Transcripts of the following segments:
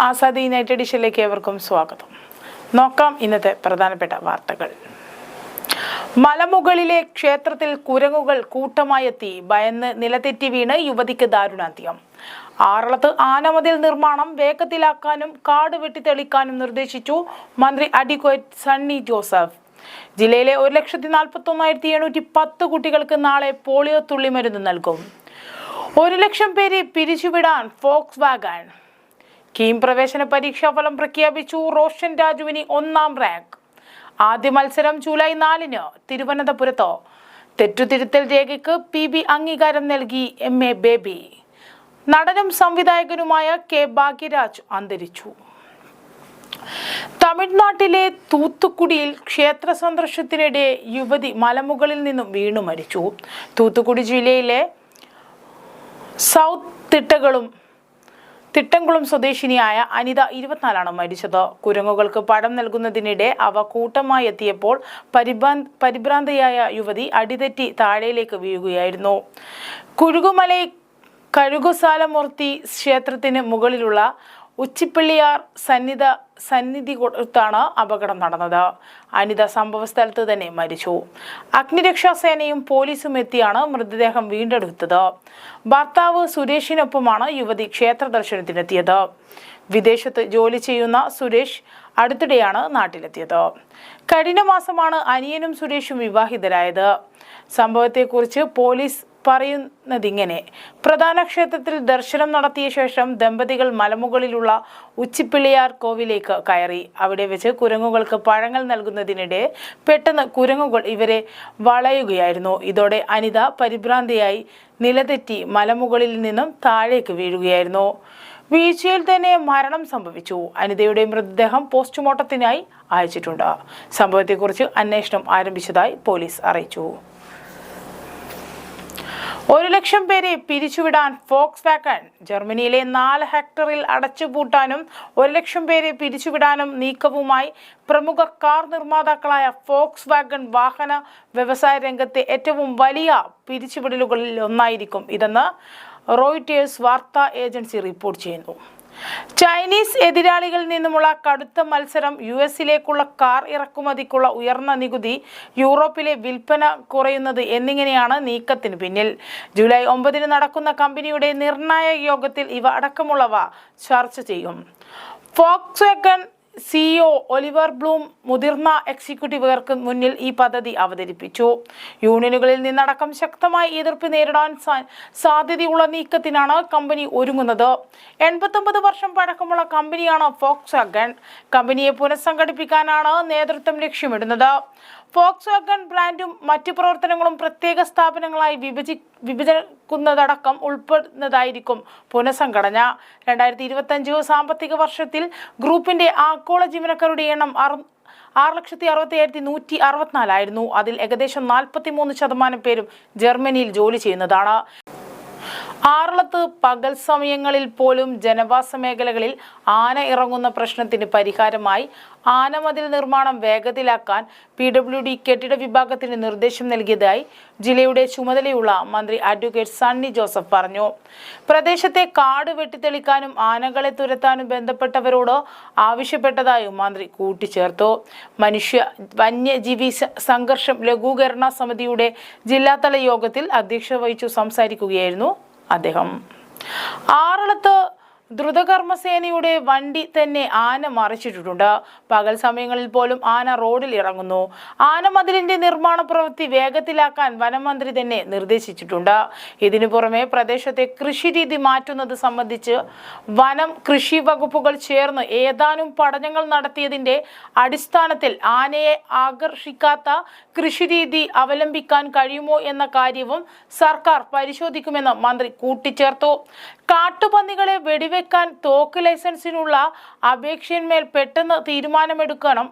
Azadi United എഡിഷനിലേക്ക് ഏവർക്കും സ്വാഗതം. നോക്കാം ഇന്നത്തെ പ്രധാനപ്പെട്ട വാർത്തകൾ. മലമുകളിലെ ക്ഷേത്രത്തിൽ കുരങ്ങുകൾ കൂട്ടമായെത്തി ഭയന്ന് നിലതെറ്റി വീണ് യുവതിക്ക് ദാരുണാന്ത്യം. ആറളത്ത് ആനമതിൽ നിർമ്മാണം വേഗത്തിലാക്കാനും കാട് വെട്ടിത്തെളിക്കാനും നിർദ്ദേശിച്ചു മന്ത്രി അഡ്വക്കേറ്റ് സണ്ണി ജോസഫ്. ജില്ലയിലെ 1,41,710 കുട്ടികൾക്ക് നാളെ പോളിയോ തുള്ളിമരുന്ന് നൽകും. 1,00,000 പേരെ പിരിച്ചുവിടാൻ ഫോക്സ് വാഗൺ. കീം പ്രവേശന പരീക്ഷാ ഫലം പ്രഖ്യാപിച്ചു. റോഷൻ രാജുവിന് 1ാം റാങ്ക്. ആദ്യ മത്സരം ജൂലൈ 4-ന് തിരുവനന്തപുരത്ത്. തെറ്റുതിരുത്തൽ രേഖയ്ക്ക് PB അംഗീകാരം നൽകി MA ബേബി. നടനും സംവിധായകനുമായ K ഭാഗ്യരാജ് അന്തരിച്ചു. തമിഴ്നാട്ടിലെ തൂത്തുക്കുടിയിൽ ക്ഷേത്ര സന്ദർശനത്തിനിടെ യുവതി മലമുകളിൽ നിന്നും വീണു മരിച്ചു. തൂത്തുക്കുടി ജില്ലയിലെ സൗത്ത് തിട്ടംകുളം സ്വദേശിനിയായ അനിത 24 മരിച്ചത്. കുരങ്ങുകൾക്ക് പഴം നൽകുന്നതിനിടെ അവ കൂട്ടമായി എത്തിയപ്പോൾ പരിഭ്രാന്തയായ യുവതി അടിതെറ്റി താഴേലേക്ക് വീഴുകയായിരുന്നു. കുഴുകുമലൈ കഴുകുസാലമൂർത്തി ക്ഷേത്രത്തിന് മുകളിലുള്ള ഉച്ചിപ്പിള്ളിയാർ സന്നിധി കൊടുത്താണ് അപകടം നടന്നത്. അനിത സംഭവ സ്ഥലത്ത് തന്നെ മരിച്ചു. അഗ്നിരക്ഷാസേനയും പോലീസും എത്തിയാണ് മൃതദേഹം വീണ്ടെടുത്തത്. ഭർത്താവ് സുരേഷിനൊപ്പമാണ് യുവതി ക്ഷേത്ര ദർശനത്തിനെത്തിയത്. വിദേശത്ത് ജോലി ചെയ്യുന്ന സുരേഷ് അടുത്തിടെയാണ് നാട്ടിലെത്തിയത്. കഴിഞ്ഞ മാസമാണ് അനിയനും സുരേഷും വിവാഹിതരായത്. സംഭവത്തെക്കുറിച്ച് പോലീസ് പറയുന്നതിങ്ങനെ: പ്രധാന ക്ഷേത്രത്തിൽ ദർശനം നടത്തിയ ശേഷം ദമ്പതികൾ മലമുകളിലുള്ള ഉച്ചിപ്പിള്ളിയാർ കോവിലേക്ക് കയറി. അവിടെ വെച്ച് കുരങ്ങുകൾക്ക് പഴങ്ങൾ നൽകുന്നതിനിടെ പെട്ടെന്ന് കുരങ്ങുകൾ ഇവരെ വളയുകയായിരുന്നു. ഇതോടെ അനിത പരിഭ്രാന്തിയായി നിലതെറ്റി മലമുകളിൽ നിന്നും താഴേക്ക് വീഴുകയായിരുന്നു. വീഴ്ചയിൽ തന്നെ മരണം സംഭവിച്ചു. അനിതയുടെ മൃതദേഹം പോസ്റ്റ്മോർട്ടത്തിനായി അയച്ചിട്ടുണ്ട്. സംഭവത്തെക്കുറിച്ച് അന്വേഷണം ആരംഭിച്ചതായി പോലീസ് അറിയിച്ചു. 1,00,000 പേരെ പിരിച്ചുവിടാൻ ഫോക്സ് വാഗൺ. ജർമ്മനിയിലെ 4 ഹെക്ടറിൽ അടച്ചുപൂട്ടാനും 1,00,000 പേരെ പിരിച്ചുവിടാനും നീക്കവുമായി പ്രമുഖ കാർ നിർമ്മാതാക്കളായ ഫോക്സ് വാഗൺ വാഹന വ്യവസായ രംഗത്തെ ഏറ്റവും വലിയ പിരിച്ചുവിടലുകളിൽ ഒന്നായിരിക്കും ഇതെന്ന് റോയിട്ടേഴ്സ് വാർത്താ ഏജൻസി റിപ്പോർട്ട് ചെയ്യുന്നു. ചൈനീസ് എതിരാളികളിൽ നിന്നുമുള്ള കടുത്ത മത്സരം, US-ലേക്കുള്ള കാർ ഇറക്കുമതിക്കുള്ള ഉയർന്ന നികുതി, യൂറോപ്പിലെ വിൽപ്പന കുറയുന്നത് എന്നിങ്ങനെയാണ് നീക്കത്തിന് പിന്നിൽ. ജൂലൈ 9-ന് നടക്കുന്ന കമ്പനിയുടെ നിർണായക യോഗത്തിൽ ഇവ അടക്കമുള്ളവ ചർച്ച ചെയ്യും. Volkswagen CEO Oliver Blume മുതിർന്ന എക്സിക്യൂട്ടീവുകൾക്ക് മുന്നിൽ ഈ പദ്ധതി അവതരിപ്പിച്ചു. യൂണിയനുകളിൽ നിന്നടക്കം ശക്തമായ എതിർപ്പ് നേരിടാൻ സാധ്യതയുള്ള നീക്കത്തിനാണ് കമ്പനി ഒരുങ്ങുന്നത്. 89 വർഷം പഴക്കമുള്ള കമ്പനിയാണ് ഫോക്സ് വാഗൺ. കമ്പനിയെ പുനഃസംഘടിപ്പിക്കാനാണ് നേതൃത്വം ലക്ഷ്യമിടുന്നത്. ഫോക്സ് വാഗൺ ബ്രാൻഡും മറ്റ് പ്രവർത്തനങ്ങളും പ്രത്യേക സ്ഥാപനങ്ങളായി വിഭജിക്കുന്നതടക്കം ഉൾപ്പെടുന്നതായിരിക്കും പുനഃസംഘടന. 2025 സാമ്പത്തിക വർഷത്തിൽ ഗ്രൂപ്പിന്റെ ആഗോള ജീവനക്കാരുടെ എണ്ണം 6,67,164 ആയിരുന്നു. അതിൽ ഏകദേശം 43% പേരും ജർമ്മനിയിൽ ജോലി ചെയ്യുന്നതാണ്. ആറളത്ത് പകൽ സമയങ്ങളിൽ പോലും ജനവാസ മേഖലകളിൽ ആന ഇറങ്ങുന്ന പ്രശ്നത്തിന് പരിഹാരമായി ആനമതിൽ നിർമ്മാണം വേഗത്തിലാക്കാൻ PWD കെട്ടിട വിഭാഗത്തിന് നിർദ്ദേശം നൽകിയതായി ജില്ലയുടെ ചുമതലയുള്ള മന്ത്രി അഡ്വക്കേറ്റ് സണ്ണി ജോസഫ് പറഞ്ഞു. പ്രദേശത്തെ കാട് വെട്ടിത്തെളിക്കാനും ആനകളെ തുരത്താനും ബന്ധപ്പെട്ടവരോട് ആവശ്യപ്പെട്ടതായും മന്ത്രി കൂട്ടിച്ചേർത്തു. വന്യജീവി സംഘർഷം ലഘൂകരണ സമിതിയുടെ ജില്ലാതല യോഗത്തിൽ അധ്യക്ഷത വഹിച്ചു സംസാരിക്കുകയായിരുന്നു അദ്ദേഹം. ആറളത്ത് ദ്രുതകർമ്മസേനയുടെ വണ്ടി തന്നെ ആന മറിച്ചിട്ടിട്ടുണ്ട്. പകൽ സമയങ്ങളിൽ പോലും ആന റോഡിൽ ഇറങ്ങുന്നു. ആനമതിലിന്റെ നിർമ്മാണ പ്രവൃത്തി വേഗത്തിലാക്കാൻ വനമന്ത്രി തന്നെ നിർദ്ദേശിച്ചിട്ടുണ്ട്. ഇതിനു പുറമെ പ്രദേശത്തെ കൃഷിരീതി മാറ്റുന്നത് സംബന്ധിച്ച് വനം കൃഷി വകുപ്പുകൾ ചേർന്ന് ഏതാനും പഠനങ്ങൾ നടത്തിയതിന്റെ അടിസ്ഥാനത്തിൽ ആനയെ ആകർഷിക്കാത്ത കൃഷിരീതി അവലംബിക്കാൻ കഴിയുമോ എന്ന കാര്യവും സർക്കാർ പരിശോധിക്കുമെന്ന് മന്ത്രി കൂട്ടിച്ചേർത്തു. കാട്ടുപന്നികളെ വെടിവെക്കാൻ തോക്ക് ലൈസൻസിനുള്ള അപേക്ഷയിന്മേൽ പെട്ടെന്ന് തീരുമാനമെടുക്കണം.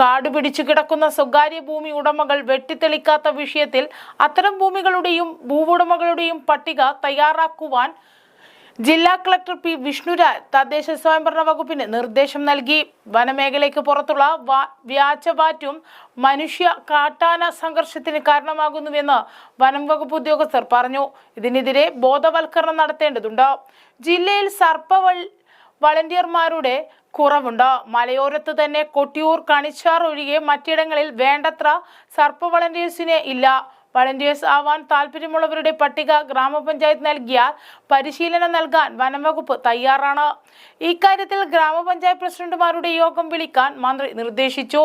കാട് പിടിച്ചു കിടക്കുന്ന സ്വകാര്യ ഭൂമി ഉടമകൾ വെട്ടിത്തെളിക്കാത്ത വിഷയത്തിൽ അത്തരം ഭൂമികളുടെയും ഭൂവുടമകളുടെയും പട്ടിക തയ്യാറാക്കുവാൻ ജില്ലാ കളക്ടർ P. വിഷ്ണുരാജ് തദ്ദേശ സ്വയംഭരണ വകുപ്പിന് നിർദ്ദേശം നൽകി. വനമേഖലയ്ക്ക് പുറത്തുള്ള വ്യാജവാറ്റും മനുഷ്യ കാട്ടാന സംഘർഷത്തിന് കാരണമാകുന്നുവെന്ന് വനം വകുപ്പ് ഉദ്യോഗസ്ഥർ പറഞ്ഞു. ഇതിനെതിരെ ബോധവൽക്കരണം നടത്തേണ്ടതുണ്ട്. ജില്ലയിൽ വളണ്ടിയർമാരുടെ കുറവുണ്ട്. മലയോരത്ത് തന്നെ കൊട്ടിയൂർ, കണിച്ചാർ ഒഴികെ മറ്റിടങ്ങളിൽ വേണ്ടത്ര സർപ്പ വളണ്ടിയേഴ്സിനെ ഇല്ല. വളണ്ടിയേഴ്സ് ആവാൻ താല്പര്യമുള്ളവരുടെ പട്ടിക ഗ്രാമപഞ്ചായത്ത് നൽകിയാൽ പരിശീലനം നൽകാൻ വനംവകുപ്പ് തയ്യാറാണ്. ഇക്കാര്യത്തിൽ ഗ്രാമപഞ്ചായത്ത് പ്രസിഡന്റുമാരുടെ യോഗം വിളിക്കാൻ മന്ത്രി നിർദ്ദേശിച്ചു.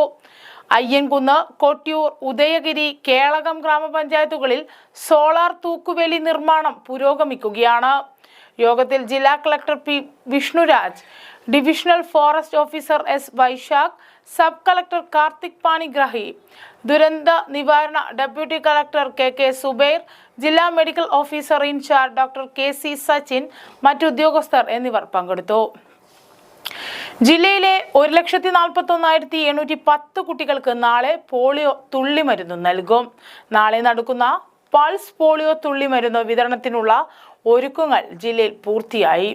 അയ്യൻകുന്ന്, കൊട്ടിയൂർ, ഉദയഗിരി, കേളകം ഗ്രാമപഞ്ചായത്തുകളിൽ സോളാർ തൂക്കുവേലി നിർമ്മാണം പുരോഗമിക്കുകയാണ്. യോഗത്തിൽ ജില്ലാ collector P Vishnuraj, divisional forest officer S Vaishakh, sub collector Karthik Panigrahi, ദുരന്ത നിവാരണ ഡെപ്യൂട്ടി കളക്ടർ കെ സുബൈർ, ജില്ലാ medical officer incharge doctor K C. Sachin, മറ്റുദ്യോഗസ്ഥർ എന്നിവർ പങ്കെടുത്തു. ജില്ലയിലെ 1,41,810 കുട്ടികൾക്ക് നാളെ പോളിയോ തുള്ളിമരുന്ന് നൽകും. നാളെ നടക്കുന്ന പൾസ് പോളിയോ തുള്ളിമരുന്ന് വിതരണത്തിനുള്ള ഒരുക്കങ്ങൾ ജില്ലയിൽ പൂർത്തിയായി.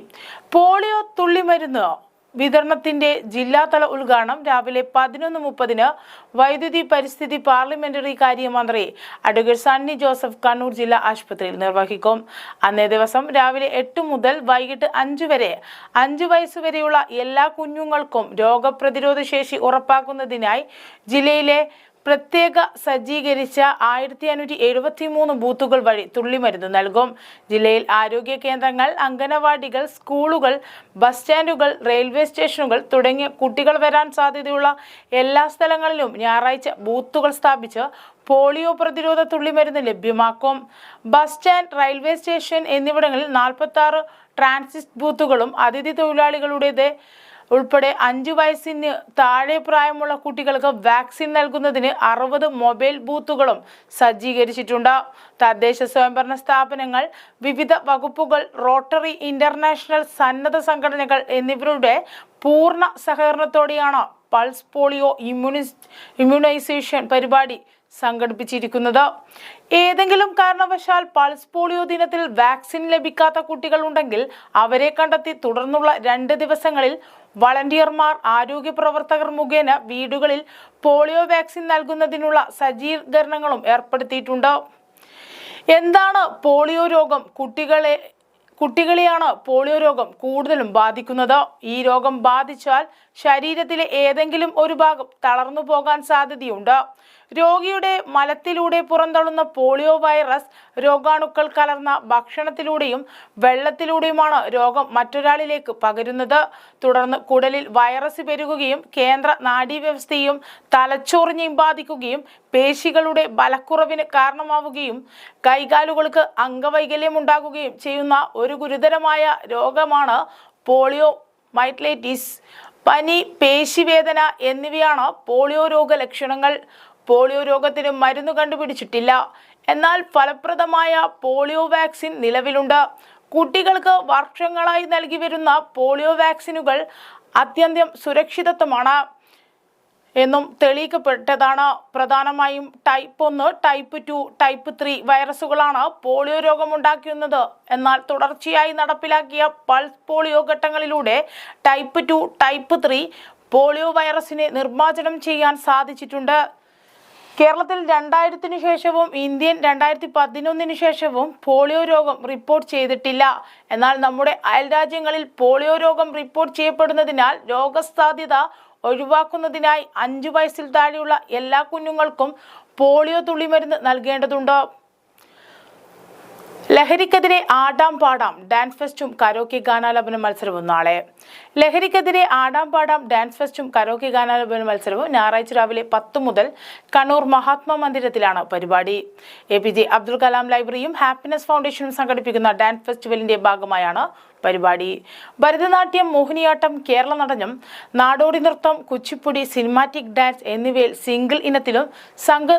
പോളിയോ തുള്ളിമരുന്ന് വിതരണത്തിന്റെ ജില്ലാതല ഉദ്ഘാടനം രാവിലെ 11:30 വൈദ്യുതി പരിസ്ഥിതി പാർലമെന്ററി കാര്യമന്ത്രി അഡ്വക്കേറ്റ് സണ്ണി ജോസഫ് കണ്ണൂർ ജില്ലാ ആശുപത്രിയിൽ നിർവഹിക്കും. അന്നേ ദിവസം രാവിലെ 8 മുതൽ വൈകിട്ട് 5 വരെ 5 വയസ്സുവരെയുള്ള എല്ലാ കുഞ്ഞുങ്ങൾക്കും രോഗപ്രതിരോധ ശേഷി ഉറപ്പാക്കുന്നതിനായി ജില്ലയിലെ പ്രത്യേക സജ്ജീകരിച്ച 1573 ബൂത്തുകൾ വഴി തുള്ളിമരുന്ന് നൽകും. ജില്ലയിൽ ആരോഗ്യ കേന്ദ്രങ്ങൾ, അംഗനവാടികൾ, സ്കൂളുകൾ, ബസ് സ്റ്റാൻഡുകൾ, റെയിൽവേ സ്റ്റേഷനുകൾ തുടങ്ങിയ കുട്ടികൾ വരാൻ സാധ്യതയുള്ള എല്ലാ സ്ഥലങ്ങളിലും ഞായറാഴ്ച ബൂത്തുകൾ സ്ഥാപിച്ച് പോളിയോ പ്രതിരോധ തുള്ളിമരുന്ന് ലഭ്യമാക്കും. ബസ് സ്റ്റാൻഡ്, റെയിൽവേ സ്റ്റേഷൻ എന്നിവിടങ്ങളിൽ 46 ട്രാൻസിറ്റ് ബൂത്തുകളും അതിഥി തൊഴിലാളികളുടേത് ഉൾപ്പെടെ 5 വയസ്സിന് താഴെ പ്രായമുള്ള കുട്ടികൾക്ക് വാക്സിൻ നൽകുന്നതിന് 60 മൊബൈൽ ബൂത്തുകളും സജ്ജീകരിച്ചിട്ടുണ്ട്. തദ്ദേശ സ്വയംഭരണ സ്ഥാപനങ്ങൾ, വിവിധ വകുപ്പുകൾ, റോട്ടറി ഇന്റർനാഷണൽ, സന്നദ്ധ സംഘടനകൾ എന്നിവരുടെ പൂർണ്ണ സഹകരണത്തോടെയാണ് പൾസ് പോളിയോ ഇമ്മ്യൂണൈസേഷൻ പരിപാടി സംഘടിപ്പിച്ചിരിക്കുന്നത്. ഏതെങ്കിലും കാരണവശാൽ പൾസ് പോളിയോ ദിനത്തിൽ വാക്സിൻ ലഭിക്കാത്ത കുട്ടികൾ ഉണ്ടെങ്കിൽ അവരെ കണ്ടെത്തി തുടർന്നുള്ള 2 ദിവസങ്ങളിൽ വളണ്ടിയർമാർ, ആരോഗ്യ പ്രവർത്തകർ മുഖേന വീടുകളിൽ പോളിയോ വാക്സിൻ നൽകുന്നതിനുള്ള സജ്ജീകരണങ്ങളും ഏർപ്പെടുത്തിയിട്ടുണ്ട്. എന്താണ് പോളിയോ രോഗം? കുട്ടികളെയാണ് പോളിയോ രോഗം കൂടുതലും ബാധിക്കുന്നത്. ഈ രോഗം ബാധിച്ചാൽ ശരീരത്തിലെ ഏതെങ്കിലും ഒരു ഭാഗം തളർന്നു പോകാൻ സാധ്യതയുണ്ട്. രോഗിയുടെ മലത്തിലൂടെ പുറന്തള്ളുന്ന പോളിയോ വൈറസ് രോഗാണുക്കൾ കലർന്ന ഭക്ഷണത്തിലൂടെയും വെള്ളത്തിലൂടെയുമാണ് രോഗം മറ്റൊരാളിലേക്ക് പകരുന്നത്. തുടർന്ന് കുടലിൽ വൈറസ് പെരുകുകയും കേന്ദ്ര നാഡീവ്യവസ്ഥയും തലച്ചോറിനെയും ബാധിക്കുകയും പേശികളുടെ ബലക്കുറവിന് കാരണമാവുകയും കൈകാലുകൾക്ക് അംഗവൈകല്യം ഉണ്ടാകുകയും ചെയ്യുന്ന ഒരു ഗുരുതരമായ രോഗമാണ് പോളിയോ മൈലൈറ്റിസ്. പനി, പേശിവേദന എന്നിവയാണ് പോളിയോ രോഗ ലക്ഷണങ്ങൾ. പോളിയോ രോഗത്തിന് മരുന്ന് കണ്ടുപിടിച്ചിട്ടില്ല. എന്നാൽ ഫലപ്രദമായ പോളിയോ വാക്സിൻ നിലവിലുണ്ട്. കുട്ടികൾക്ക് വർഷങ്ങളായി നൽകി വരുന്ന പോളിയോ വാക്സിനുകൾ അത്യന്തം സുരക്ഷിതത്വമാണ് എന്നും തെളിയിക്കപ്പെട്ടതാണ്. പ്രധാനമായും ടൈപ്പ് 1, ടൈപ്പ് 2, ടൈപ്പ് 3 വൈറസുകളാണ് പോളിയോ രോഗമുണ്ടാക്കുന്നത്. എന്നാൽ തുടർച്ചയായി നടപ്പിലാക്കിയ പൾസ് പോളിയോ ഘട്ടങ്ങളിലൂടെ ടൈപ്പ് 2, ടൈപ്പ് 3 പോളിയോ വൈറസിനെ നിർമ്മാർജ്ജനം ചെയ്യാൻ സാധിച്ചിട്ടുണ്ട്. കേരളത്തിൽ 2000-ന് ശേഷവും ഇന്ത്യൻ 2011-ന് ശേഷവും പോളിയോ രോഗം റിപ്പോർട്ട് ചെയ്തിട്ടില്ല. എന്നാൽ നമ്മുടെ അയൽരാജ്യങ്ങളിൽ പോളിയോ രോഗം റിപ്പോർട്ട് ചെയ്യപ്പെടുന്നതിനാൽ രോഗസാധ്യത ഒഴിവാക്കുന്നതിനായി 5 വയസ്സിൽ താഴെയുള്ള എല്ലാ കുഞ്ഞുങ്ങൾക്കും പോളിയോ തുള്ളിമരുന്ന് നൽകേണ്ടതുണ്ട്. ലഹരിക്കെതിരെ ആടാം പാടാം ഡാൻസ് ഫെസ്റ്റും കരോക്കെ ഗാനാലാപന മത്സരവും നാളെ. ലഹരിക്കെതിരെ ആടാം പാടാം ഡാൻസ് ഫെസ്റ്റും കരോക്കെ ഗാനാലാപന മത്സരവും ഞായറാഴ്ച രാവിലെ 10 മുതൽ കണ്ണൂർ മഹാത്മാ മന്ദിരത്തിലാണ് പരിപാടി. APJ അബ്ദുൽ കലാം ലൈബ്രറിയും ഹാപ്പിനെസ് ഫൗണ്ടേഷനും സംഘടിപ്പിക്കുന്ന ഡാൻസ് ഫെസ്റ്റിവലിന്റെ ഭാഗമായാണ് പരിപാടി. ഭരതനാട്യം, മോഹിനിയാട്ടം, കേരള നടനം, നാടോടി നൃത്തം, കുച്ചിപ്പുടി, സിനിമാറ്റിക് ഡാൻസ് എന്നിവയിൽ സിംഗിൾ ഇനത്തിലും സംഘ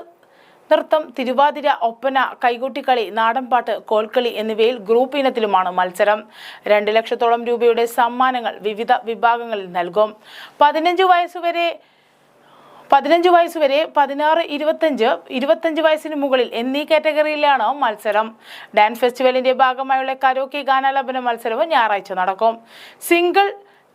നൃത്തം, തിരുവാതിര, ഒപ്പന, കൈകൊട്ടിക്കളി, നാടൻപാട്ട്, കോൽക്കളി എന്നിവയിൽ ഗ്രൂപ്പ് ഇനത്തിലുമാണ് മത്സരം. 2 ലക്ഷത്തോളം രൂപയുടെ സമ്മാനങ്ങൾ വിവിധ വിഭാഗങ്ങളിൽ നൽകും. 15 വയസ്സുവരെ 16-25 വയസ്സിന് മുകളിൽ എന്നീ കാറ്റഗറിയിലാണ് മത്സരം. ഡാൻസ് ഫെസ്റ്റിവലിന്റെ ഭാഗമായുള്ള കരോക്കെ ഗാനാലാപന മത്സരവും ഞായറാഴ്ച നടക്കും. സിംഗിൾ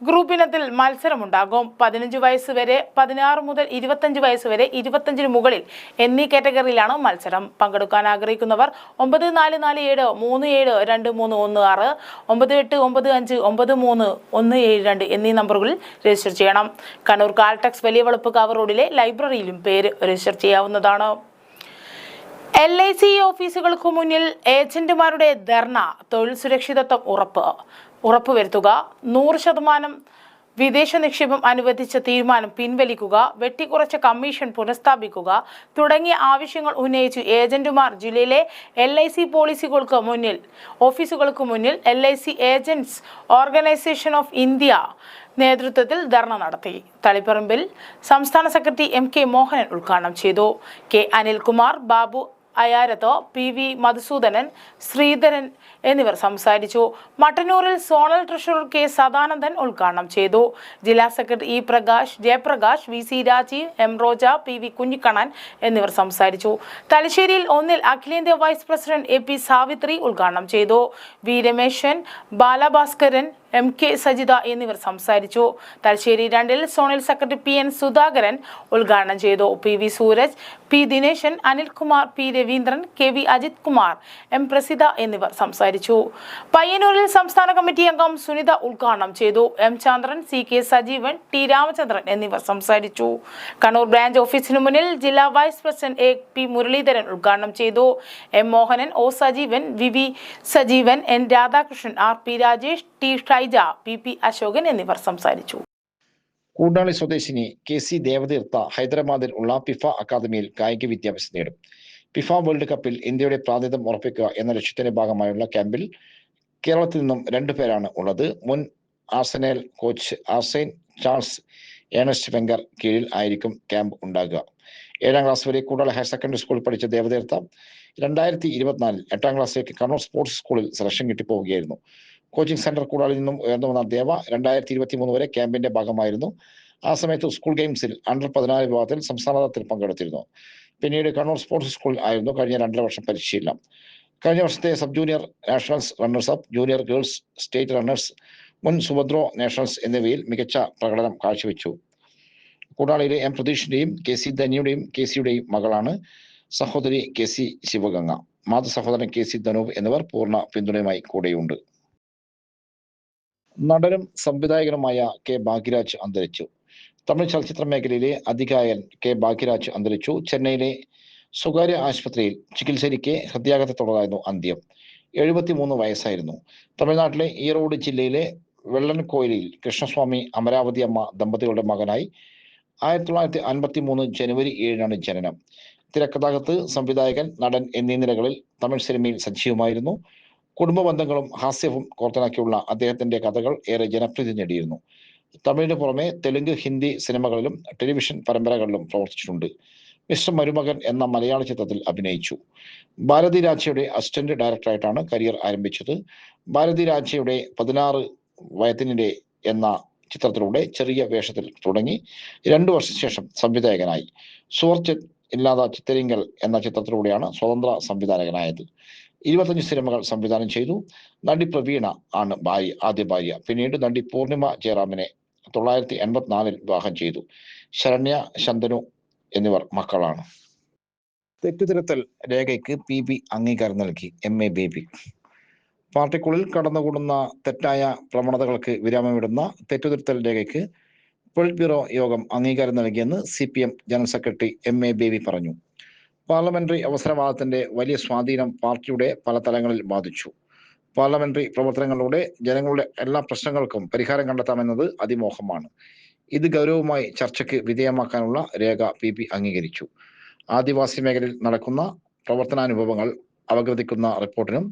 ഗ്രൂപ്പിനത്തിൽ മത്സരമുണ്ടാകും. 15 വയസ്സ് വരെ, 16 മുതൽ 25 വയസ്സ് വരെ, 25-ന് മുകളിൽ എന്നീ കാറ്റഗറിയിലാണ് മത്സരം. പങ്കെടുക്കാൻ ആഗ്രഹിക്കുന്നവർ 9443732316, 9895939172 എന്നീ നമ്പറുകളിൽ രജിസ്റ്റർ ചെയ്യണം. കണ്ണൂർ കാൽടെക്സ് വലിയ വളപ്പ് റോഡിലെ ലൈബ്രറിയിലും പേര് രജിസ്റ്റർ ചെയ്യാവുന്നതാണ്. LIC ഓഫീസുകൾക്ക് മുന്നിൽ ഏജന്റുമാരുടെ ധർണ. തൊഴിൽ സുരക്ഷിതത്വം ഉറപ്പുവരുത്തുക, 100% വിദേശ നിക്ഷേപം അനുവദിച്ച തീരുമാനം പിൻവലിക്കുക, വെട്ടിക്കുറച്ച കമ്മീഷൻ പുനഃസ്ഥാപിക്കുക തുടങ്ങിയ ആവശ്യങ്ങൾ ഉന്നയിച്ച് ഏജന്റുമാർ ജില്ലയിലെ LIC ഓഫീസുകൾക്ക് മുന്നിൽ LIC agents organisation of India നേതൃത്വത്തിൽ ധർണ നടത്തി. തളിപ്പറമ്പിൽ സംസ്ഥാന സെക്രട്ടറി MK മോഹനൻ ഉദ്ഘാടനം ചെയ്തു. K അനിൽകുമാർ, ബാബു അയാരത്തോ, PV മധുസൂദനൻ, ശ്രീധരൻ എന്നിവർ സംസാരിച്ചു. മട്ടന്നൂരിൽ സോണൽ ട്രഷറർ K സദാനന്ദൻ ഉദ്ഘാടനം ചെയ്തു. ജില്ലാ secretary Jayaprakash, VC Rajeev, M Roja, PV Kunhikannan എന്നിവർ സംസാരിച്ചു. തലശ്ശേരിയിൽ 1 അഖിലേന്ത്യാ വൈസ് പ്രസിഡന്റ് AP സാവിത്രി ഉദ്ഘാടനം ചെയ്തു. V രമേശൻ, ബാലഭാസ്കരൻ, MK സജിത എന്നിവർ സംസാരിച്ചു. Thalassery 2 zonal secretary PN Sudhakaran ഉദ്ഘാടനം ചെയ്തു. PV Sooraj, P Dineshan, Anilkumar, P Raveendran, KV Ajith Kumar, M പ്രസിദ്ധ എന്നിവർ സംസാരിച്ചു. പയ്യന്നൂരിൽ സംസ്ഥാന കമ്മിറ്റി അംഗം സുനിത ഉദ്ഘാടനം ചെയ്തു. M ചന്ദ്രൻ, CK സജീവൻ, T രാമചന്ദ്രൻ എന്നിവർ സംസാരിച്ചു. കണ്ണൂർ ബ്രാഞ്ച് ഓഫീസിന് മുന്നിൽ ജില്ലാ വൈസ് പ്രസിഡന്റ് AP മുരളീധരൻ ഉദ്ഘാടനം ചെയ്തു. M Mohanan, O Sajeevan, VV Sajeevan, N Radhakrishnan, RP Rajesh, T Shaija, PP Ashokan എന്നിവർ സംസാരിച്ചു. കൂടാളി സ്വദേശിനി KC ദേവതീർത്ത ഹൈദരാബാദിൽ ഉള്ള പിഫ അക്കാദമിയിൽ കായിക വിദ്യാഭ്യാസം നേടും. പിഫ വേൾഡ് കപ്പിൽ ഇന്ത്യയുടെ പ്രാതിനിധ്യം ഉറപ്പിക്കുക എന്ന ലക്ഷ്യത്തിന്റെ ഭാഗമായുള്ള ക്യാമ്പിൽ കേരളത്തിൽ നിന്നും 2 പേരാണ് ഉള്ളത്. മുൻ Arsenal coach Arsene Charles Ernest Wenger കീഴിൽ ആയിരിക്കും ക്യാമ്പ് ഉണ്ടാകുക. 7ാം ക്ലാസ് വരെ കൂടാളി ഹയർ സെക്കൻഡറി സ്കൂളിൽ പഠിച്ച ദേവതീർത്ത 2024 8ാം ക്ലാസ്സിലേക്ക് കണ്ണൂർ സ്പോർട്സ് സ്കൂളിൽ സെലക്ഷൻ കിട്ടിപ്പോവുകയായിരുന്നു. കോച്ചിംഗ് സെന്റർ കൂടാളിൽ നിന്നും ഉയർന്നു വന്ന ദേവ 2023 വരെ ക്യാമ്പിന്റെ ഭാഗമായിരുന്നു. ആ സമയത്ത് സ്കൂൾ ഗെയിംസിൽ അണ്ടർ-14 വിഭാഗത്തിൽ സംസ്ഥാന തലത്തിൽ പങ്കെടുത്തിരുന്നു. പിന്നീട് കണ്ണൂർ സ്പോർട്സ് സ്കൂളിൽ ആയിരുന്നു കഴിഞ്ഞ 2.5 വർഷം പരിശീലനം. കഴിഞ്ഞ വർഷത്തെ sub junior Nationals runners up, junior girls state runners, മുൻ സുഭദ്രോ നാഷണൽസ് എന്നിവയിൽ മികച്ച പ്രകടനം കാഴ്ചവെച്ചു. കൂടാളിയിലെ M പ്രതീഷിന്റെയും KC ധനിയുടെയും KCയുടെയും മകളാണ് സഹോദരി KC ശിവഗംഗ. മാതൃ സഹോദരൻ KC ധനൂപ് എന്നിവർ പൂർണ്ണ പിന്തുണയുമായി കൂടെയുണ്ട്. നടനും സംവിധായകനുമായ K ഭാഗ്യരാജ് അന്തരിച്ചു. തമിഴ് ചലച്ചിത്ര മേഖലയിലെ അതികായൻ K ഭാഗ്യരാജ് അന്തരിച്ചു. ചെന്നൈയിലെ സ്വകാര്യ ആശുപത്രിയിൽ ചികിത്സയിലിരിക്കെ ഹൃദയാഘാതത്തെ തുടർന്നായിരുന്നു അന്ത്യം. 73 വയസ്സായിരുന്നു. തമിഴ്നാട്ടിലെ ഈറോഡ് ജില്ലയിലെ വെള്ളൻകോയിലിൽ കൃഷ്ണസ്വാമി അമരാവതി അമ്മ ദമ്പതികളുടെ മകനായി 1953 ജനുവരി 7-നാണ് ജനനം. തിരക്കഥാകൃത്ത്, സംവിധായകൻ, നടൻ എന്നീ നിലകളിൽ തമിഴ് സിനിമയിൽ സജീവമായിരുന്നു. കുടുംബ ബന്ധങ്ങളും ഹാസ്യവും കോർത്തിണക്കിയുള്ള അദ്ദേഹത്തിന്റെ കഥകൾ ഏറെ ജനപ്രീതി നേടിയിരുന്നു. തമിഴിന് പുറമെ തെലുങ്ക്, ഹിന്ദി സിനിമകളിലും ടെലിവിഷൻ പരമ്പരകളിലും പ്രവർത്തിച്ചിട്ടുണ്ട്. മിസ്റ്റർ മരുമകൻ എന്ന മലയാള ചിത്രത്തിൽ അഭിനയിച്ചു. ഭാരതി രാജയുടെ അസിസ്റ്റന്റ് ഡയറക്ടറായിട്ടാണ് കരിയർ ആരംഭിച്ചത്. ഭാരതി രാജയുടെ 16 വയത്തിനിടെ എന്ന ചിത്രത്തിലൂടെ ചെറിയ വേഷത്തിൽ തുടങ്ങി 2 വർഷശേഷം സംവിധായകനായി. സുവർച്ചത് ഇല്ലാത്ത ചിത്തരിങ്കൽ എന്ന ചിത്രത്തിലൂടെയാണ് സ്വതന്ത്ര സംവിധായകനായത്. 25 സിനിമകൾ സംവിധാനം ചെയ്തു. നടി പ്രവീണ ആണ് ആദ്യ ഭാര്യ. പിന്നീട് നടി പൂർണിമ ജയറാമിനെ 1984 വിവാഹം ചെയ്തു. ശരണ്യ, ശന്തനു എന്നിവർ മക്കളാണ്. തെറ്റുതിരുത്തൽ രേഖയ്ക്ക് PB അംഗീകാരം നൽകി MA ബേബി. പാർട്ടിക്കുള്ളിൽ കടന്നുകൂടുന്ന തെറ്റായ പ്രവണതകൾക്ക് വിരാമമിടുന്ന തെറ്റുതിരുത്തൽ രേഖയ്ക്ക് പൊളിറ്റ് ബ്യൂറോ യോഗം അംഗീകാരം നൽകിയെന്ന് CPM general secretary MA baby പറഞ്ഞു. പാർലമെന്ററി അവസരവാദത്തിന്റെ വലിയ സ്വാധീനം പാർട്ടിയുടെ പല തലങ്ങളിൽ ബാധിച്ചു. പാർലമെന്ററി പ്രവർത്തനങ്ങളിലൂടെ ജനങ്ങളുടെ എല്ലാ പ്രശ്നങ്ങൾക്കും പരിഹാരം കണ്ടെത്താമെന്നത് അതിമോഹമാണ്. ഇത് ഗൗരവമായി ചർച്ചയ്ക്ക് വിധേയമാക്കാനുള്ള രേഖ PB അംഗീകരിച്ചു. ആദിവാസി മേഖലയിൽ നടക്കുന്ന പ്രവർത്തനാനുഭവങ്ങൾ അവഗണിക്കുന്ന റിപ്പോർട്ടിനും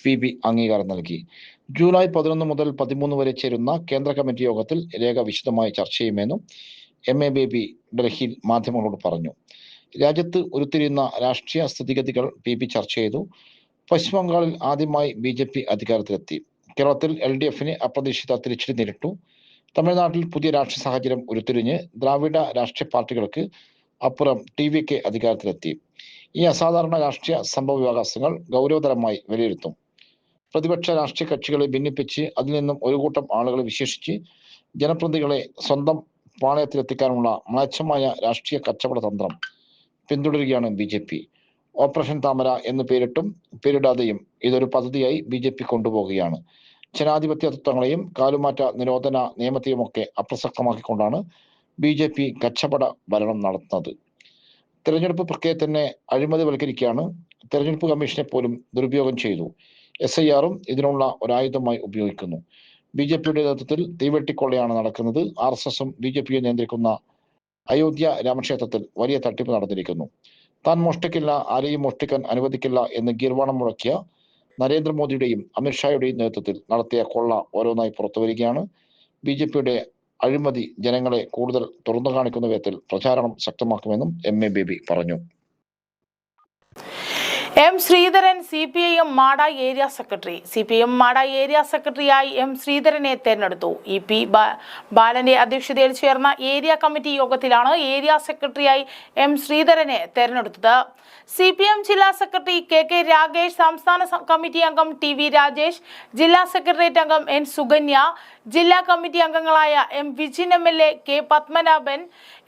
PB അംഗീകാരം നൽകി. ജൂലൈ 11 മുതൽ 13 വരെ ചേരുന്ന കേന്ദ്ര കമ്മിറ്റി യോഗത്തിൽ രേഖ വിശദമായി ചർച്ച ചെയ്യുമെന്നും MA ബേബി ഡൽഹിയിൽ മാധ്യമങ്ങളോട് പറഞ്ഞു. രാജ്യത്ത് ഉരുത്തിരിയുന്ന രാഷ്ട്രീയ സ്ഥിതിഗതികൾ PB ചർച്ച ചെയ്തു. പശ്ചിമബംഗാളിൽ ആദ്യമായി BJP അധികാരത്തിലെത്തി. കേരളത്തിൽ LDFന് അപ്രതീക്ഷിത തിരിച്ചടി നേരിട്ടു. തമിഴ്നാട്ടിൽ പുതിയ രാഷ്ട്രീയ സാഹചര്യം ഉരുത്തിരിഞ്ഞ് ദ്രാവിഡ രാഷ്ട്രീയ പാർട്ടികൾക്ക് അപ്പുറം TVK അധികാരത്തിലെത്തി. ഈ അസാധാരണ രാഷ്ട്രീയ സംഭവ വികാസങ്ങൾ ഗൗരവതരമായി വിലയിരുത്തും. പ്രതിപക്ഷ രാഷ്ട്രീയ കക്ഷികളെ ഭിന്നിപ്പിച്ച് അതിൽ നിന്നും ഒരു കൂട്ടം ആളുകളെ വിശേഷിച്ച് ജനപ്രതിനിധികളെ സ്വന്തം പാളയത്തിലെത്തിക്കാനുള്ള മ്ലേച്ഛമായ രാഷ്ട്രീയ കച്ചവട തന്ത്രം പിന്തുടരുകയാണ് BJP. ഓപ്പറേഷൻ താമര എന്ന് പേരിടാതെയും ഇതൊരു പദ്ധതിയായി BJP കൊണ്ടുപോവുകയാണ്. ജനാധിപത്യ തത്വങ്ങളെയും കാലുമാറ്റ നിരോധന നിയമത്തെയുമൊക്കെ അപ്രസക്തമാക്കിക്കൊണ്ടാണ് BJP കച്ചവട ഭരണം നടത്തുന്നത്. തെരഞ്ഞെടുപ്പ് പ്രക്രിയയെ തന്നെ അഴിമതിവൽക്കരിക്കുകയാണ്. തെരഞ്ഞെടുപ്പ് കമ്മീഷനെ പോലും ദുരുപയോഗം ചെയ്തു. SIR-ഉം ഇതിനുള്ള ഒരായുധമായി ഉപയോഗിക്കുന്നു. BJP-യുടെ നേതൃത്വത്തിൽ തീവെട്ടിക്കൊള്ളയാണ് നടക്കുന്നത്. RSS-ഉം BJP-യെ നിയന്ത്രിക്കുന്ന അയോധ്യ രാമക്ഷേത്രത്തിൽ വലിയ തട്ടിപ്പ് നടന്നിരിക്കുന്നു. താൻ മോഷ്ടിക്കില്ല, ആരെയും മോഷ്ടിക്കാൻ അനുവദിക്കില്ല എന്ന് ഗീർവാണം മുഴക്കിയ നരേന്ദ്രമോദിയുടെയും അമിത്ഷായുടെയും നേതൃത്വത്തിൽ നടത്തിയ കൊള്ള ഓരോന്നായി പുറത്തു വരികയാണ്. BJP-യുടെ അഴിമതി ജനങ്ങളെ കൂടുതൽ തുറന്നു കാണിക്കുന്ന വിധത്തിൽ പ്രചാരണം ശക്തമാക്കുമെന്നും MA ബേബി പറഞ്ഞു. M. Sreedharan CPIM Madayi area secretary. CPIM Madayi area സെക്രട്ടറിയായി M. ശ്രീധരനെ തെരഞ്ഞെടുത്തു. EP ബാലന്റെ അധ്യക്ഷതയിൽ ചേർന്ന ഏരിയ കമ്മിറ്റി യോഗത്തിലാണ് ഏരിയ സെക്രട്ടറിയായി M. ശ്രീധരനെ തെരഞ്ഞെടുത്തത്. CPM ജില്ലാ സെക്രട്ടറി KK രാഗേഷ്, സംസ്ഥാന കമ്മിറ്റി അംഗം TV രാജേഷ്, ജില്ലാ സെക്രട്ടേറിയറ്റ് അംഗം N. സുകന്യ, ജില്ലാ കമ്മിറ്റി അംഗങ്ങളായ M. Vijin MLA, K. Padmanabhan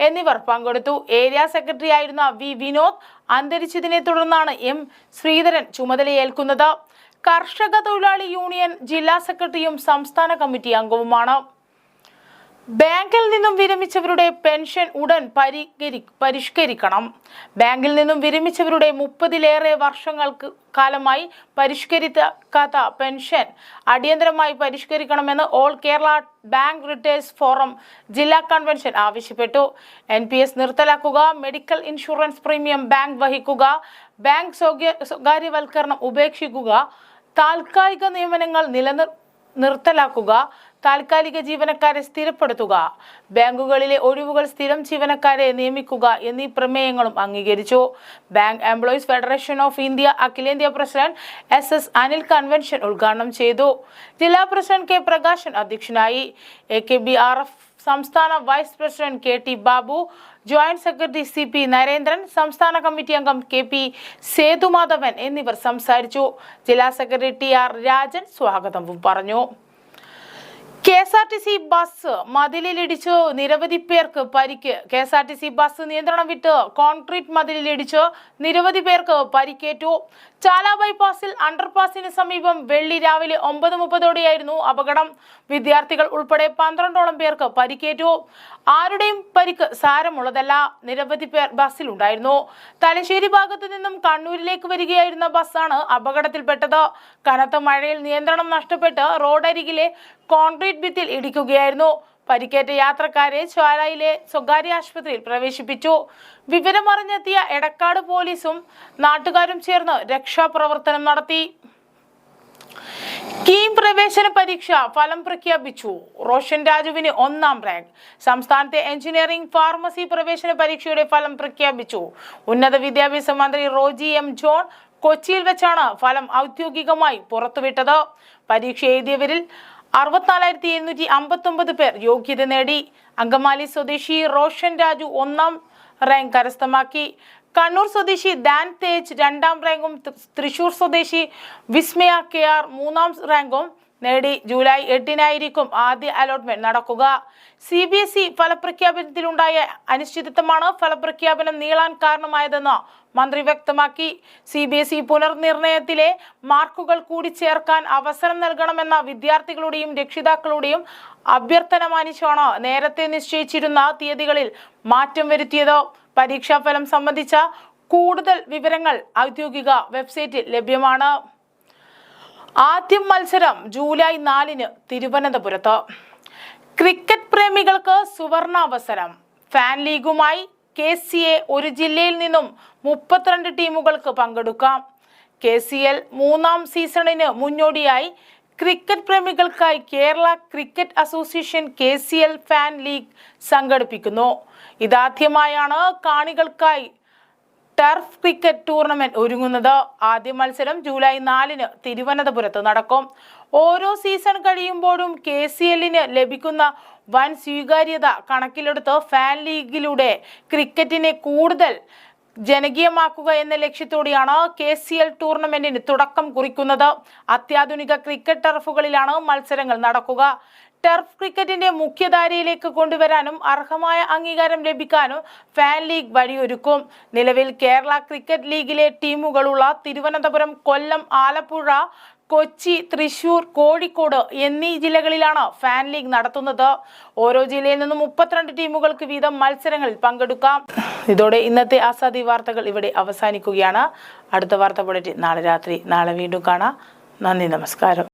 എന്നിവർ പങ്കെടുത്തു. ഏരിയ സെക്രട്ടറി ആയിരുന്ന V. വിനോദ് അന്തരിച്ചതിനെ തുടർന്നാണ് M. ശ്രീധരൻ ചുമതലയേൽക്കുന്നത്. കർഷക തൊഴിലാളി യൂണിയൻ ജില്ലാ സെക്രട്ടറിയും സംസ്ഥാന കമ്മിറ്റി അംഗവുമാണ്. ബാങ്കിൽ നിന്നും വിരമിച്ചവരുടെ പെൻഷൻ ഉടൻ പരിഷ്കരിക്കണം. ബാങ്കിൽ നിന്നും വിരമിച്ചവരുടെ 30-ലേറെ വർഷങ്ങൾക്ക് കാലമായി പരിഷ്കരിക്കാത്ത പെൻഷൻ അടിയന്തരമായി പരിഷ്കരിക്കണമെന്ന് all Kerala bank retirees forum ജില്ലാ കൺവെൻഷൻ ആവശ്യപ്പെട്ടു. NPS നിർത്തലാക്കുക, മെഡിക്കൽ ഇൻഷുറൻസ് പ്രീമിയം ബാങ്ക് വഹിക്കുക, ബാങ്ക് സ്വകാര്യവൽക്കരണം ഉപേക്ഷിക്കുക, താൽക്കാലിക നിയമനങ്ങൾ നിർത്തലാക്കുക, താൽക്കാലിക ജീവനക്കാരെ സ്ഥിരപ്പെടുത്തുക, ബാങ്കുകളിലെ ഒഴിവുകൾ സ്ഥിരം ജീവനക്കാരെ നിയമിക്കുക എന്നീ പ്രമേയങ്ങളും അംഗീകരിച്ചു. Bank employees federation of India അഖിലേന്ത്യാ പ്രസിഡന്റ് SS അനിൽ കൺവെൻഷൻ ഉദ്ഘാടനം ചെയ്തു. ജില്ലാ പ്രസിഡന്റ് K. പ്രകാശൻ അധ്യക്ഷനായി. AKBRF സംസ്ഥാന vice president KT Babu, joint secretary CP Narendran, സംസ്ഥാന കമ്മിറ്റി അംഗം KP സേതുമാധവൻ എന്നിവർ സംസാരിച്ചു. ജില്ലാ സെക്രട്ടറി TR രാജൻ സ്വാഗതവും പറഞ്ഞു. KSRTC ബസ് മതിലിലിടിച്ച് നിരവധി പേർക്ക് പരിക്ക്. KSRTC ബസ് നിയന്ത്രണം വിട്ട് കോൺക്രീറ്റ് മതിലിലിടിച്ച് നിരവധി പേർക്ക് പരിക്കേറ്റു. ചാല ബൈപ്പാസിൽ അണ്ടർപാസിന് സമീപം വെള്ളി രാവിലെ 9:30ഓടെയായിരുന്നു അപകടം. വിദ്യാർത്ഥികൾ ഉൾപ്പെടെ 12ഓളം പേർക്ക് പരിക്കേറ്റു. ആരുടെയും പരിക്ക് സാരമുള്ളതല്ല. നിരവധി പേർ ബസ്സിലുണ്ടായിരുന്നു. തലശ്ശേരി ഭാഗത്തു നിന്നും കണ്ണൂരിലേക്ക് വരികയായിരുന്ന ബസ്സാണ് അപകടത്തിൽപ്പെട്ടത്. കനത്ത മഴയിൽ നിയന്ത്രണം നഷ്ടപ്പെട്ട് റോഡരികിലെ കോൺക്രീറ്റ് ഭിത്തിൽ ഇടിക്കുകയായിരുന്നു. പരിക്കേറ്റ യാത്രക്കാരെ ചാലയിലെ സ്വകാര്യ ആശുപത്രിയിൽ പ്രവേശിപ്പിച്ചു. വിവരമറിഞ്ഞെത്തിയ എടക്കാട് പോലീസും നാട്ടുകാരും ചേർന്ന് രക്ഷാപ്രവർത്തനം നടത്തി. കീം പ്രവേശന പരീക്ഷ ഫലം പ്രഖ്യാപിച്ചു. റോഷൻ രാജുവിന് 1ാം റാങ്ക്. സംസ്ഥാനത്തെ എഞ്ചിനീയറിംഗ് ഫാർമസി പ്രവേശന പരീക്ഷയുടെ ഫലം പ്രഖ്യാപിച്ചു. ഉന്നത വിദ്യാഭ്യാസ മന്ത്രി റോജി M. ജോൺ കൊച്ചിയിൽ വെച്ചാണ് ഫലം ഔദ്യോഗികമായി പുറത്തുവിട്ടത്. പരീക്ഷ എഴുതിയവരിൽ 64,759 പേർ യോഗ്യത നേടി. അങ്കമാലി സ്വദേശി റോഷൻ രാജു 1ാം റാങ്ക് കരസ്ഥമാക്കി. കണ്ണൂർ സ്വദേശി ദാൻ തേജ് 2ാം റാങ്കും തൃശൂർ സ്വദേശി വിസ്മയ KR 3ാം റാങ്കും നേടി. ജൂലൈ 8-നായിരിക്കും ആദ്യ അലോട്ട്മെന്റ് നടക്കുക. CBSE ഫലപ്രഖ്യാപനത്തിലുണ്ടായ അനിശ്ചിതത്വമാണ് ഫലപ്രഖ്യാപനം നീളാൻ കാരണമായതെന്ന് മന്ത്രി വ്യക്തമാക്കി. CBSE പുനർനിർണയത്തിലെ മാർക്കുകൾ കൂടി ചേർക്കാൻ അവസരം നൽകണമെന്ന വിദ്യാർത്ഥികളുടെയും രക്ഷിതാക്കളുടെയും അഭ്യർത്ഥന മാനിച്ചാണ് നേരത്തെ നിശ്ചയിച്ചിരുന്ന തീയതികളിൽ മാറ്റം വരുത്തിയത്. പരീക്ഷാഫലം സംബന്ധിച്ച കൂടുതൽ വിവരങ്ങൾ ഔദ്യോഗിക വെബ്സൈറ്റിൽ ലഭ്യമാണ്. ആദ്യ മത്സരം ജൂലൈ 4-ന് തിരുവനന്തപുരത്ത്. ക്രിക്കറ്റ് പ്രേമികൾക്ക് സുവർണാവസരം. ഫാൻ ലീഗുമായി KCA ഒരു ജില്ലയിൽ നിന്നും 32 ടീമുകൾക്ക് പങ്കെടുക്കാം. KCL 3ാം സീസണിന് മുന്നോടിയായി ക്രിക്കറ്റ് പ്രേമികൾക്കായി Kerala cricket association KCL fan league സംഘടിപ്പിക്കുന്നു. ഇതാദ്യമായാണ് കാണികൾക്കായി ടർഫ് ക്രിക്കറ്റ് ടൂർണമെന്റ് ഒരുങ്ങുന്നത്. ആദ്യ മത്സരം ജൂലൈ 4-ന് തിരുവനന്തപുരത്ത് നടക്കും. ഓരോ സീസൺ കഴിയുമ്പോഴും KCLന് ലഭിക്കുന്ന വൻ സ്വീകാര്യത കണക്കിലെടുത്ത് ഫാൻ ലീഗിലൂടെ ക്രിക്കറ്റിനെ കൂടുതൽ ജനകീയമാക്കുക എന്ന ലക്ഷ്യത്തോടെയാണ് KCL ടൂർണമെന്റിന് തുടക്കം കുറിക്കുന്നത്. അത്യാധുനിക ക്രിക്കറ്റ് ടർഫുകളിലാണ് മത്സരങ്ങൾ നടക്കുക. ടർഫ് ക്രിക്കറ്റിന്റെ മുഖ്യധാരയിലേക്ക് കൊണ്ടുവരാനും അർഹമായ അംഗീകാരം ലഭിക്കാനും ഫാൻ ലീഗ് വഴിയൊരുക്കും. നിലവിൽ കേരള ക്രിക്കറ്റ് ലീഗിലെ ടീമുകളുള്ള തിരുവനന്തപുരം, കൊല്ലം, ആലപ്പുഴ, കൊച്ചി, തൃശൂർ, കോഴിക്കോട് എന്നീ ജില്ലകളിലാണ് ഫാൻ ലീഗ് നടത്തുന്നത്. ഓരോ ജില്ലയിൽ നിന്നും 32 ടീമുകൾക്ക് വീതം മത്സരങ്ങളിൽ പങ്കെടുക്കാം. ഇതോടെ ഇന്നത്തെ ആസാദി വാർത്തകൾ ഇവിടെ അവസാനിക്കുകയാണ്. അടുത്ത വാർത്ത ബുള്ളറ്റിൻ നാളെ രാത്രി. നാളെ വീണ്ടും കാണാം. നന്ദി, നമസ്കാരം.